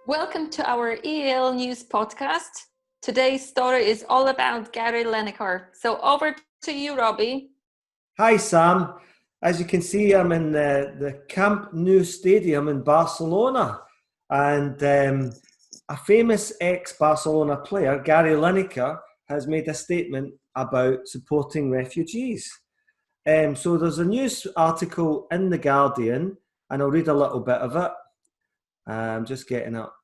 Welcome to our EL News podcast. Today's story is all about Gary Lineker. So over to you, Robbie. Hi, Sam. As you can see, I'm in the Camp Nou Stadium in Barcelona. And a famous ex-Barcelona player, Gary Lineker, has made a statement about supporting refugees. So there's a news article in The Guardian, and I'll read a little bit of it. I'm just getting up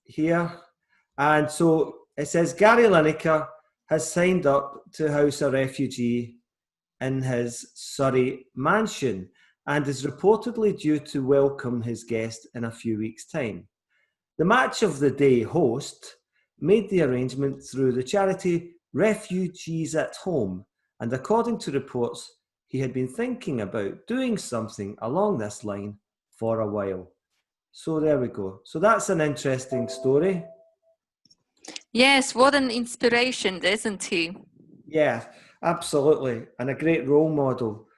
here. And so it says, Gary Lineker has signed up to house a refugee in his Surrey mansion and is reportedly due to welcome his guest in a few weeks' time. The Match of the Day host made the arrangement through the charity Refugees at Home, and according to reports, he had been thinking about doing something along this line for a while. So there we go. So that's an interesting story. Yes, what an inspiration, isn't he? Yeah, absolutely. And a great role model.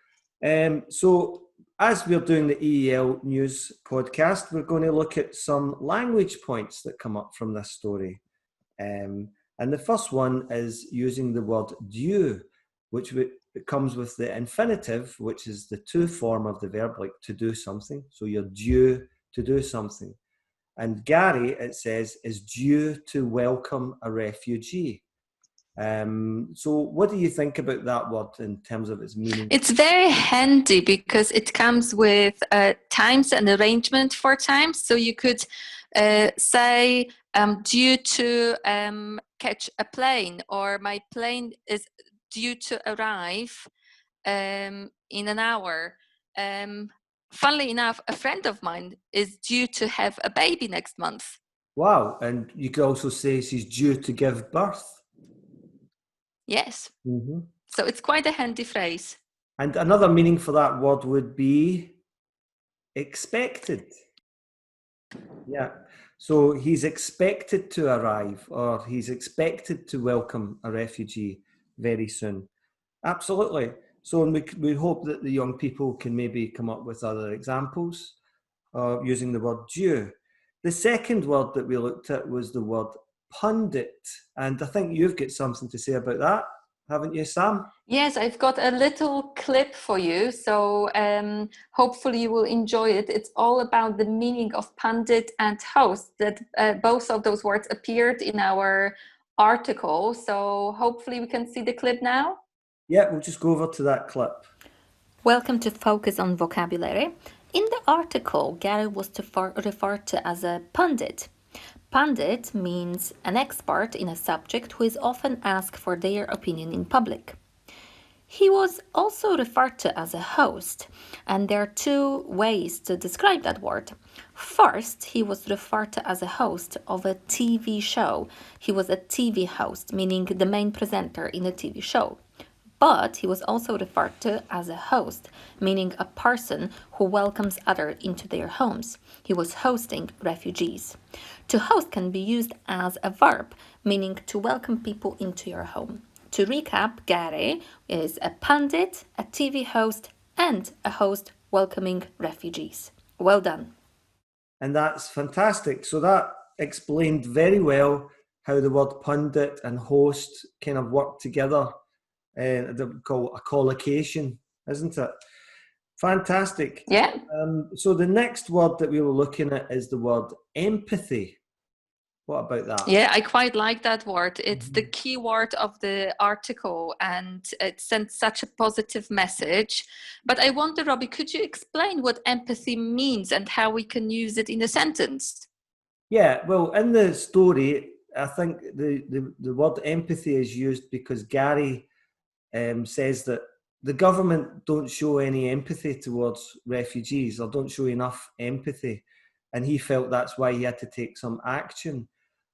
So as we're doing the EEL News podcast, we're going to look at some language points that come up from this story. And the first one is using the word due, which comes with the infinitive, which is the to form of the verb, like to do something. So you're due to do something. And Gary, it says, is due to welcome a refugee. So what do you think about that word in terms of its meaning? It's very handy because it comes with times and arrangement for times. So you could say due to catch a plane, or my plane is due to arrive in an hour. Funnily enough, a friend of mine is due to have a baby next month. Wow. And you could also say she's due to give birth. Yes. Mm-hmm. So it's quite a handy phrase. And another meaning for that word would be expected. Yeah. So he's expected to arrive, or he's expected to welcome a refugee very soon. Absolutely. So we hope that the young people can maybe come up with other examples of using the word due. The second word that we looked at was the word pundit. And I think you've got something to say about that, haven't you, Sam? Yes, I've got a little clip for you. So hopefully you will enjoy it. It's all about the meaning of pundit and host, that both of those words appeared in our article. So hopefully we can see the clip now. Yeah, we'll just go over to that clip. Welcome to Focus on Vocabulary. In the article, Gary was referred to as a pundit. Pundit means an expert in a subject who is often asked for their opinion in public. He was also referred to as a host, and there are two ways to describe that word. First, he was referred to as a host of a TV show. He was a TV host, meaning the main presenter in a TV show. But he was also referred to as a host, meaning a person who welcomes others into their homes. He was hosting refugees. To host can be used as a verb, meaning to welcome people into your home. To recap, Gary is a pundit, a TV host, and a host welcoming refugees. Well done. And that's fantastic. So that explained very well how the word pundit and host kind of work together. They call a collocation, isn't it? Fantastic. Yeah. So the next word that we were looking at is the word empathy. What about that? Yeah, I quite like that word. It's the key word of the article, and it sends such a positive message. But I wonder, Robbie, could you explain what empathy means and how we can use it in a sentence? Yeah, well, in the story, I think the word empathy is used because Gary says that the government don't show any empathy towards refugees, or don't show enough empathy. And he felt that's why he had to take some action.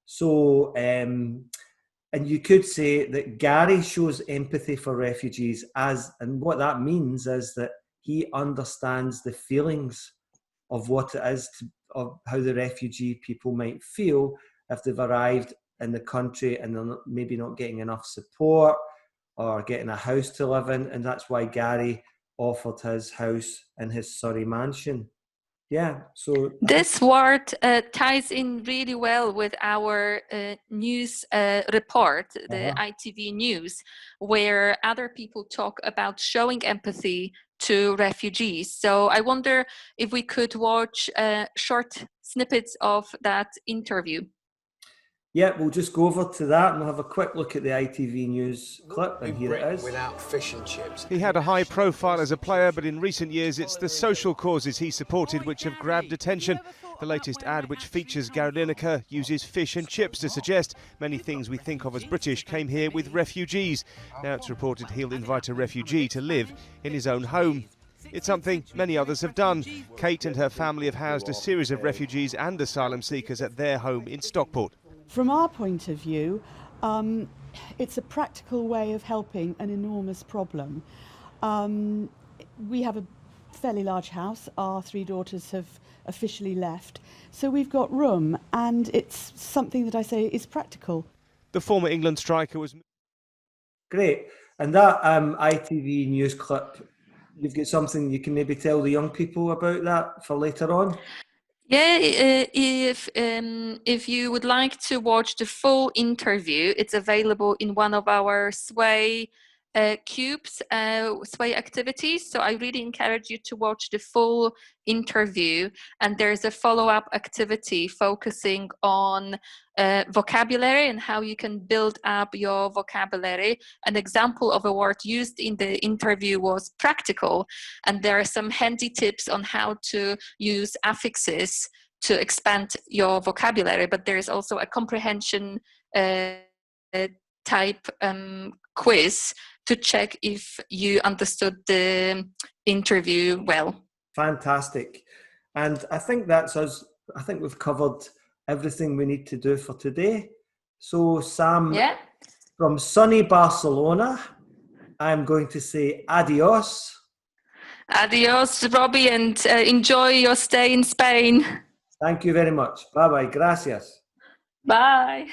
So, and you could say that Gary shows empathy for refugees and what that means is that he understands the feelings of what it is of how the refugee people might feel if they've arrived in the country and they're maybe not getting enough support or getting a house to live in. And that's why Gary offered his house in his Surrey mansion. Yeah, so this word ties in really well with our news report, the ITV News, where other people talk about showing empathy to refugees. So I wonder if we could watch short snippets of that interview. yeah, we'll just go over to that and we'll have a quick look at the ITV News clip, and here it is. Without fish and chips. He had a high profile as a player, but in recent years it's the social causes he supported which have grabbed attention. The latest ad, which features Gary Lineker, uses fish and chips to suggest many things we think of as British came here with refugees. Now it's reported he'll invite a refugee to live in his own home. It's something many others have done. Kate and her family have housed a series of refugees and asylum seekers at their home in Stockport. From our point of view, it's a practical way of helping an enormous problem. We have a fairly large house. Our 3 daughters have officially left. So we've got room, and it's something that I say is practical. The former England striker was... Great. And that ITV News clip, you've got something you can maybe tell the young people about that for later on? Yeah, if you would like to watch the full interview, it's available in one of our Sway cubes, Sway activities. So I really encourage you to watch the full interview. And there's a follow-up activity focusing on vocabulary and how you can build up your vocabulary. An example of a word used in the interview was practical. And there are some handy tips on how to use affixes to expand your vocabulary. But there's also a comprehension type quiz to check if you understood the interview well. Fantastic. And I think that's us. I think we've covered everything we need to do for today. So Sam, from sunny Barcelona, I'm going to say adios. Adios, Robbie, and enjoy your stay in Spain. Thank you very much. Bye-bye. Gracias. Bye.